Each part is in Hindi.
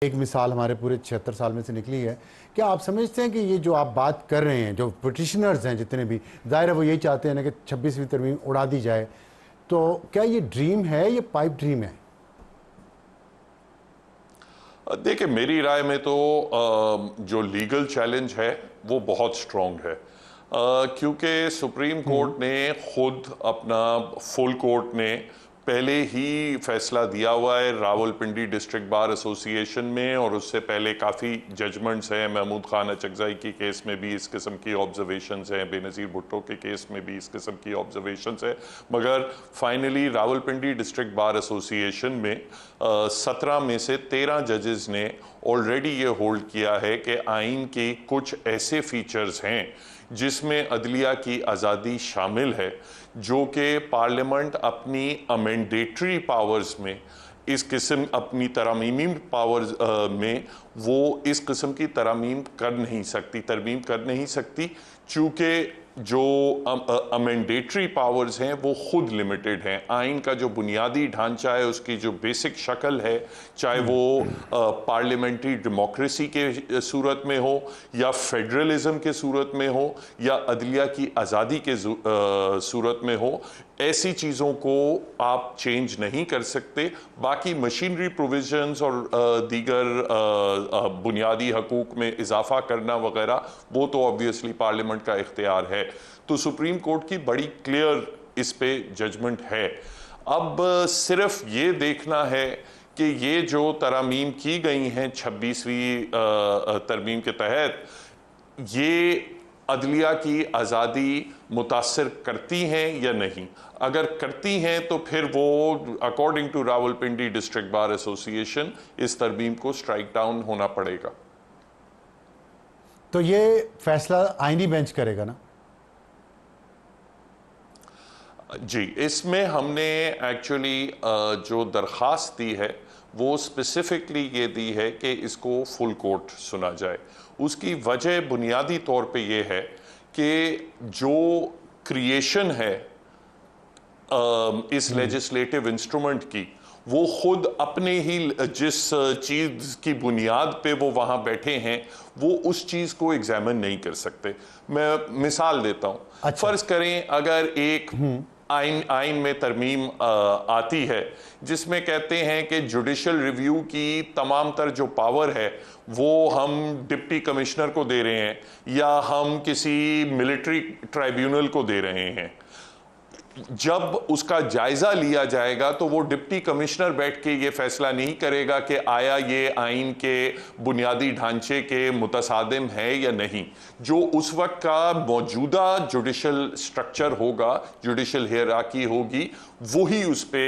एक मिसाल हमारे पूरे 76 साल में से निकली है। क्या आप समझते हैं कि ये जो आप बात कर रहे हैं, जो पिटिशनर्स हैं जितने भी, जाहिर है वो यही चाहते हैं ना कि 26वीं तरमीम उड़ा दी जाए, तो क्या ये ड्रीम है, ये पाइप ड्रीम है? देखिए, मेरी राय में तो जो लीगल चैलेंज है वो बहुत स्ट्रॉन्ग है, क्योंकि सुप्रीम कोर्ट ने खुद अपना फुल कोर्ट ने पहले ही फैसला दिया हुआ है रावलपिंडी डिस्ट्रिक्ट बार एसोसिएशन में, और उससे पहले काफ़ी जजमेंट्स हैं। महमूद खान अचकज़ई की केस में भी इस किस्म की ऑब्जर्वेशंस हैं, बेनज़ीर भुट्टो के केस में भी इस किस्म की ऑब्जर्वेशंस है। मगर finally Rawalpindi district bar association में 17 में से 13 जजेस ने ऑलरेडी ये होल्ड किया है कि आइन के कुछ ऐसे फीचर्स हैं जिसमें अदलिया की आज़ादी शामिल है, जो कि पार्लियामेंट अपनी अमेंडेटरी पावर्स में इस किस्म अपनी तरामीमी पावर्स में वो इस किस्म की तरमीम कर नहीं सकती, चूँकि जो अमेंडेटरी पावर्स हैं वो खुद लिमिटेड हैं। आइन का जो बुनियादी ढांचा है, उसकी जो बेसिक शक्ल है, चाहे वो पार्लियामेंट्री डेमोक्रेसी के सूरत में हो या फेडरलिज्म के सूरत में हो या अदलिया की आज़ादी के सूरत में हो, ऐसी चीज़ों को आप चेंज नहीं कर सकते। बाकी मशीनरी प्रोविजंस और दीगर बुनियादी हकूक में इजाफा करना वगैरह, वो तो ऑब्वियसली पार्लियामेंट का इख्तियार है। तो सुप्रीम कोर्ट की बड़ी क्लियर इस पे जजमेंट है। अब सिर्फ ये देखना है कि ये जो तरमीम की गई हैं 26वीं तरमीम के तहत, ये अदलिया की आज़ादी मुतासर करती हैं या नहीं। अगर करती हैं तो फिर वो according to Rawalpindi district bar association इस तरमीम को स्ट्राइक डाउन होना पड़ेगा। तो ये फैसला आईनी बेंच करेगा ना? जी, इसमें हमने एक्चुअली जो दरख्वास्त दी है वो स्पेसिफिकली ये दी है कि इसको फुल कोर्ट सुना जाए। उसकी वजह बुनियादी तौर पे ये है कि जो क्रिएशन है इस लेजिस्लेटिव इंस्ट्रूमेंट की, वो खुद अपने ही जिस चीज़ की बुनियाद पे वो वहाँ बैठे हैं, वो उस चीज़ को एग्जामिन नहीं कर सकते। मैं मिसाल देता हूँ। अच्छा। फ़र्ज़ करें अगर एक आइन में तरमीम आती है जिसमें कहते हैं कि जुडिशल रिव्यू की तमाम तर जो पावर है वो हम डिप्टी कमिश्नर को दे रहे हैं या हम किसी मिलिट्री ट्राइब्यूनल को दे रहे हैं। जब उसका जायजा लिया जाएगा तो वो डिप्टी कमिश्नर बैठ के ये फैसला नहीं करेगा कि आया ये आइन के बुनियादी ढांचे के मुतसादिम है या नहीं। जो उस वक्त का मौजूदा जुडिशल स्ट्रक्चर होगा, जुडिशल हियरार्की होगी, वही उस पे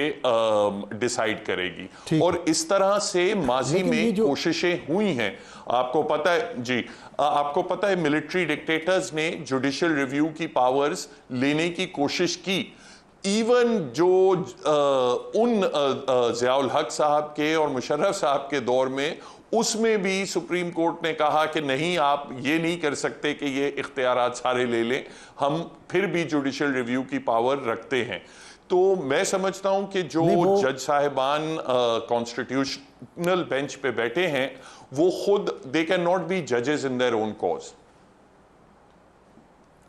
डिसाइड करेगी। और इस तरह से माजी में कोशिशें हुई हैं। आपको पता है जी, आपको पता है मिलिट्री डिक्टेटर्स ने जुडिशल रिव्यू की पावर्स लेने की कोशिश की। इवन जो उन ज़ियाउल हक साहब के और मुशर्रफ साहब के दौर में, उसमें भी सुप्रीम कोर्ट ने कहा कि नहीं, आप ये नहीं कर सकते कि ये इख्तियारात सारे ले लें, हम फिर भी जुडिशल रिव्यू की पावर रखते हैं। तो मैं समझता हूं कि जो जज साहिबान कॉन्स्टिट्यूशनल बेंच पे बैठे हैं, वो खुद दे कैन नॉट बी जजेस in their own cause.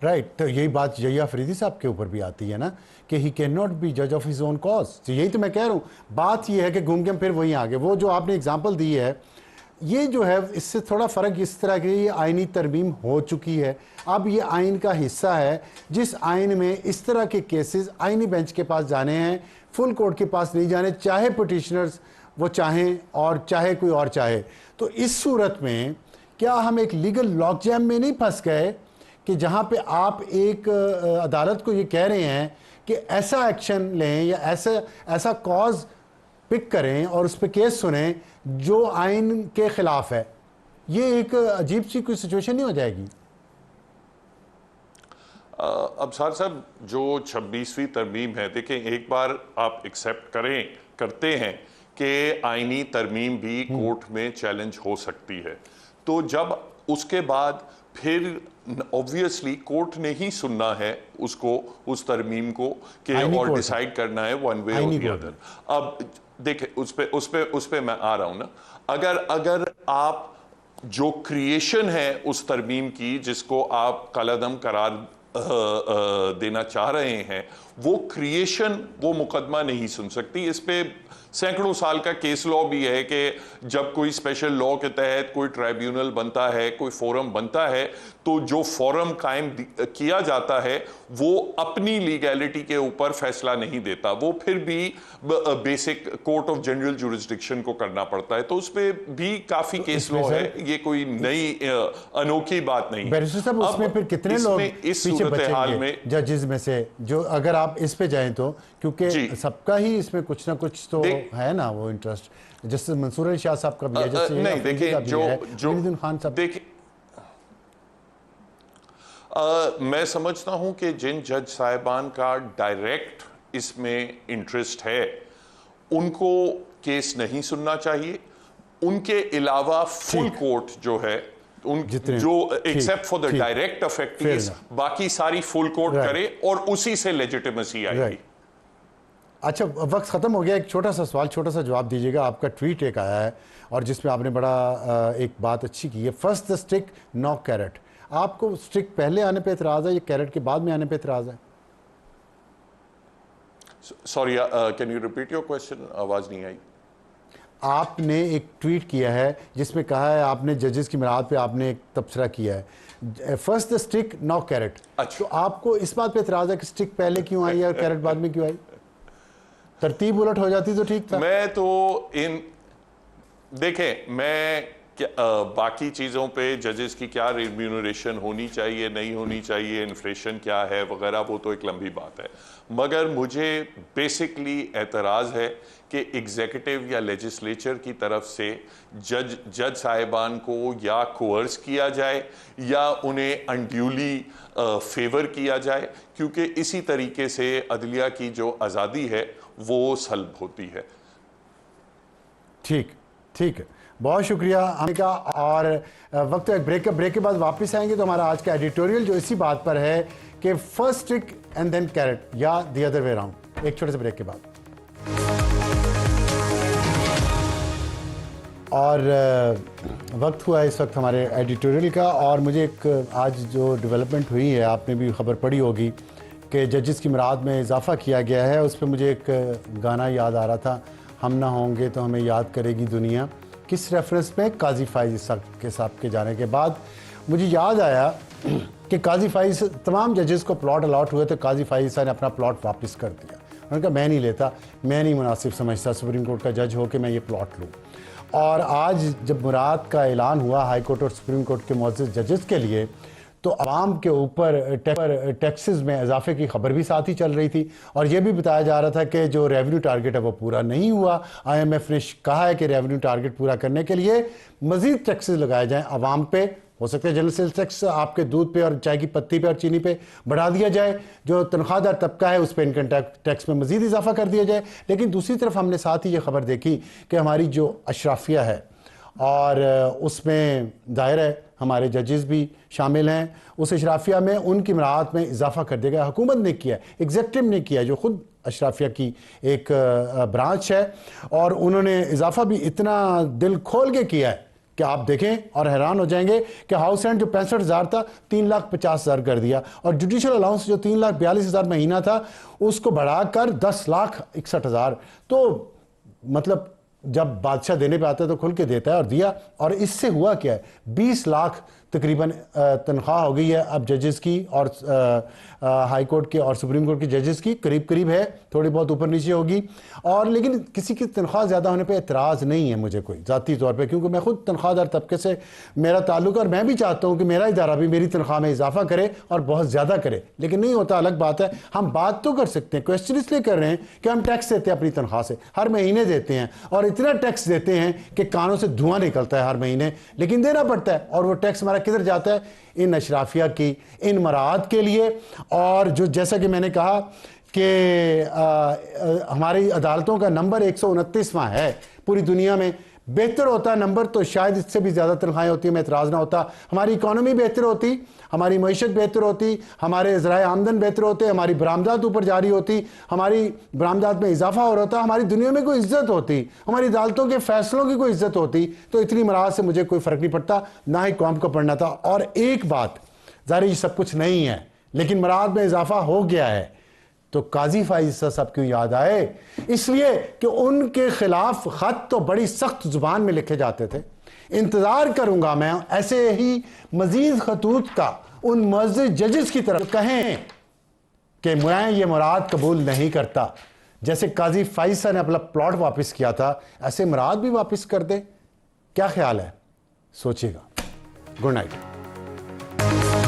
Right. तो यही बात जया अफरीदी साहब के ऊपर भी आती है ना कि ही कैन नॉट बी जज ऑफ हिज ओन कॉज। तो यही तो मैं कह रहा हूँ, बात ये है कि घूम के हम फिर वहीं आ गए। वो जो आपने एग्जांपल दी है, ये जो है इससे थोड़ा फ़र्क इस तरह की, ये आइनी तरमीम हो चुकी है, अब ये आइन का हिस्सा है। जिस आइन में इस तरह के केसेस आइनी बेंच के पास जाने हैं, फुल कोर्ट के पास नहीं जाने, चाहे पिटिशनर्स वो चाहें और चाहे कोई और चाहे। तो इस सूरत में क्या हम एक लीगल लॉक जैम में नहीं फंस गए कि जहाँ पे आप एक अदालत को ये कह रहे हैं कि ऐसा एक्शन लें या ऐसा कॉज पिक करें और उस पर केस सुने जो आइन के खिलाफ है? ये एक अजीब सी कोई सिचुएशन नहीं हो जाएगी? अब साहब, जो 26वीं तरमीम है, देखें, एक बार आप एक्सेप्ट करते हैं कि आइनी तरमीम भी कोर्ट में चैलेंज हो सकती है, तो जब उसके बाद फिर ऑब्वियसली कोर्ट ने ही सुनना है उसको, उस तरमीम को, कि और डिसाइड करना है वन वे और द अदर। अब देखें, उस पे मैं आ रहा हूं ना। अगर अगर आप जो क्रिएशन है उस तरमीम की जिसको आप कलअदम करार देना चाह रहे हैं, वो क्रिएशन वो मुकदमा नहीं सुन सकती। इस पे सैकड़ों साल का केस लॉ भी है कि जब कोई स्पेशल लॉ के तहत कोई ट्राइब्यूनल बनता है, कोई फोरम बनता है, तो जो फोरम कायम किया जाता है वो अपनी लीगैलिटी के ऊपर फैसला नहीं देता, वो फिर भी basic court of general jurisdiction को करना पड़ता है। तो उस पर भी काफी केस लॉ है, ये कोई नई अनोखी बात नहीं। बैरिस्टर साहब, उसमें फिर कितने लोग इस पीछे बचेंगे जजेस में से, जो अगर आप इस पे जाएं तो, क्योंकि सबका ही इसमें कुछ ना कुछ तो है ना वो इंटरेस्ट, जैसे मंसूर अली शाह साहब का भी है, जैसे नहीं देखिए जो खान साहब, देखिए मैं समझता हूं कि जिन जज साहिबान का डायरेक्ट इसमें इंटरेस्ट है उनको केस नहीं सुनना चाहिए। उनके अलावा फुल कोर्ट जो है उन जो except for the direct affected, बाकी सारी फुल कोर्ट करे और उसी से लेजिटिमेसी आएगी। अच्छा, वक्त ख़त्म हो गया। एक छोटा सा सवाल, छोटा सा जवाब दीजिएगा। आपका ट्वीट एक आया है और जिसमें आपने बड़ा एक बात अच्छी की है, first the stick no carrot. आपको स्टिक पहले आने पे एतराज़ है या कैरेट के बाद में आने पे एतराज़ है? Sorry, can you repeat your question? आवाज़ नहीं आई। आपने एक ट्वीट किया है जिसमें कहा है, आपने जजेस की मिराद पे आपने एक तबसरा किया है, first the stick no carrot. तो आपको इस बात पे एतराज़ है कि स्टिक पहले क्यों आई और कैरेट बाद में क्यों आई? तरतीब उलट हो जाती तो ठीक था। मैं तो देखें, मैं बाकी चीज़ों पे जजेस की क्या रिम्यूनरेशन होनी चाहिए, नहीं होनी चाहिए, इन्फ्लेशन क्या है वगैरह, वो तो एक लंबी बात है। मगर मुझे बेसिकली एतराज़ है कि एग्जीक्यूटिव या लेजिस्लेचर की तरफ से जज साहिबान को या कोर्स किया जाए या उन्हें अनड्यूली फेवर किया जाए, क्योंकि इसी तरीके से अदलिया की जो आज़ादी है वो सल्ब होती है। ठीक है, बहुत शुक्रिया आने का। और वक्त एक ब्रेक के बाद वापस आएंगे तो हमारा आज का एडिटोरियल जो इसी बात पर है कि first stick and then carrot या द अदर वे अराउंड। एक छोटे से ब्रेक के बाद। और वक्त हुआ इस वक्त हमारे एडिटोरियल का, और मुझे एक आज जो डेवलपमेंट हुई है, आपने भी खबर पड़ी होगी कि जजेस की मिराद में इजाफा किया गया है। उस पर मुझे एक गाना याद आ रहा था, हम ना होंगे तो हमें याद करेगी दुनिया। किस रेफरेंस में? काजी फाइज के साहब के जाने के बाद मुझे याद आया कि काजी फाइज, तमाम जजेस को प्लॉट अलॉट हुए थे, काजी फाइज साहब ने अपना प्लॉट वापस कर दिया। उन्होंने कहा मैं नहीं लेता, मैं नहीं मुनासिब समझता सुप्रीम कोर्ट का जज हो कि मैं ये प्लॉट लूँ। और आज जब मुराद का ऐलान हुआ हाई कोर्ट और सुप्रीम कोर्ट के मुअज़्ज़ज़ जजेस के लिए, तो आवाम के ऊपर टैक्सेस में इजाफे की खबर भी साथ ही चल रही थी। और ये भी बताया जा रहा था कि जो रेवेन्यू टारगेट है वो पूरा नहीं हुआ। IMF ने कहा है कि रेवेन्यू टारगेट पूरा करने के लिए मज़ीद टैक्सेस लगाए जाएं आवाम पे। हो सकता है जनरल सेल्स टैक्स आपके दूध पे और चाय की पत्ती पे और चीनी पे बढ़ा दिया जाए, जो तनख्वाहदार तबका है उस पर इनकम टैक्स में मज़ीद इजाफा कर दिया जाए। लेकिन दूसरी तरफ हमने साथ ही ये खबर देखी कि हमारी जो अशराफिया है और उसमें दायरा है, हमारे जजेस भी शामिल हैं, उस अशराफिया में उनकी मराहत में इजाफा कर दिया गया। हुकूमत ने किया, एग्जेक्टिव ने किया, जो खुद अशराफिया की एक ब्रांच है, और उन्होंने इजाफा भी इतना दिल खोल के किया है कि आप देखें और हैरान हो जाएंगे कि हाउस रेंट जो 65,000 था 3,50,000 कर दिया, और जुडिशल अलाउंस जो 3,42,000 महीना था उसको बढ़ाकर 10,61,000। तो मतलब जब बादशाह देने पे आता है तो खुल के देता है, और दिया। और इससे हुआ क्या है, 20 लाख तकरीबन तनख्वाह हो गई है अब जजेस की, और हाई कोर्ट के और सुप्रीम कोर्ट के जजेस की करीब है, थोड़ी बहुत ऊपर नीचे होगी। और लेकिन किसी की तनख्वाह ज़्यादा होने पे एतराज़ नहीं है मुझे कोई ज़ाती तौर पे, क्योंकि मैं खुद तनख्वाहदार तबके से मेरा ताल्लुक है, और मैं भी चाहता हूँ कि मेरा इदारा भी मेरी तनख्वाह में इजाफा करे और बहुत ज़्यादा करे। लेकिन नहीं होता, अलग बात है। हम बात तो कर सकते हैं, क्वेश्चन इसलिए कर रहे हैं कि हम टैक्स देते हैं अपनी तनख्वाह से, हर महीने देते हैं, और इतना टैक्स देते हैं कि कानों से धुआं निकलता है हर महीने, लेकिन देना पड़ता है। और वो टैक्स हमारा किधर जाता है? इन अशराफिया की इन मराद के लिए। और जो जैसा कि मैंने कहा कि हमारी अदालतों का नंबर 129वां है पूरी दुनिया में, बेहतर होता नंबर तो शायद इससे भी ज़्यादा तनख्वाहें होती, मैं एतराज़ ना होता, हमारी इकॉनमी बेहतर होती, हमारी मईशत बेहतर होती, हमारे ज़राए आमदन बेहतर होते, हमारी बरामदात ऊपर जारी होती, हमारी बरामदात में इजाफा हो रहा था, हमारी दुनिया में कोई इज्जत होती, हमारी अदालतों के फैसलों की कोई इज्जत होती। तो इतनी मराज से मुझे कोई फ़र्क नहीं पड़ता, ना ही कौम को पढ़ना था। और एक बात, ज़ाहिर ये सब कुछ नहीं है, लेकिन मराद में इजाफा हो गया है, तो काजी फाइज साहब क्यों याद आए? इसलिए कि उनके खिलाफ खत तो बड़ी सख्त जुबान में लिखे जाते थे। इंतजार करूंगा मैं ऐसे ही मजीद खतूत का उन मस्जिद जजेस की तरफ कहें कि मैं ये मुराद कबूल नहीं करता। जैसे काजी फाइज साहब ने अपना प्लॉट वापस किया था, ऐसे मुराद भी वापस कर दे। क्या ख्याल है? सोचिएगा। Good night.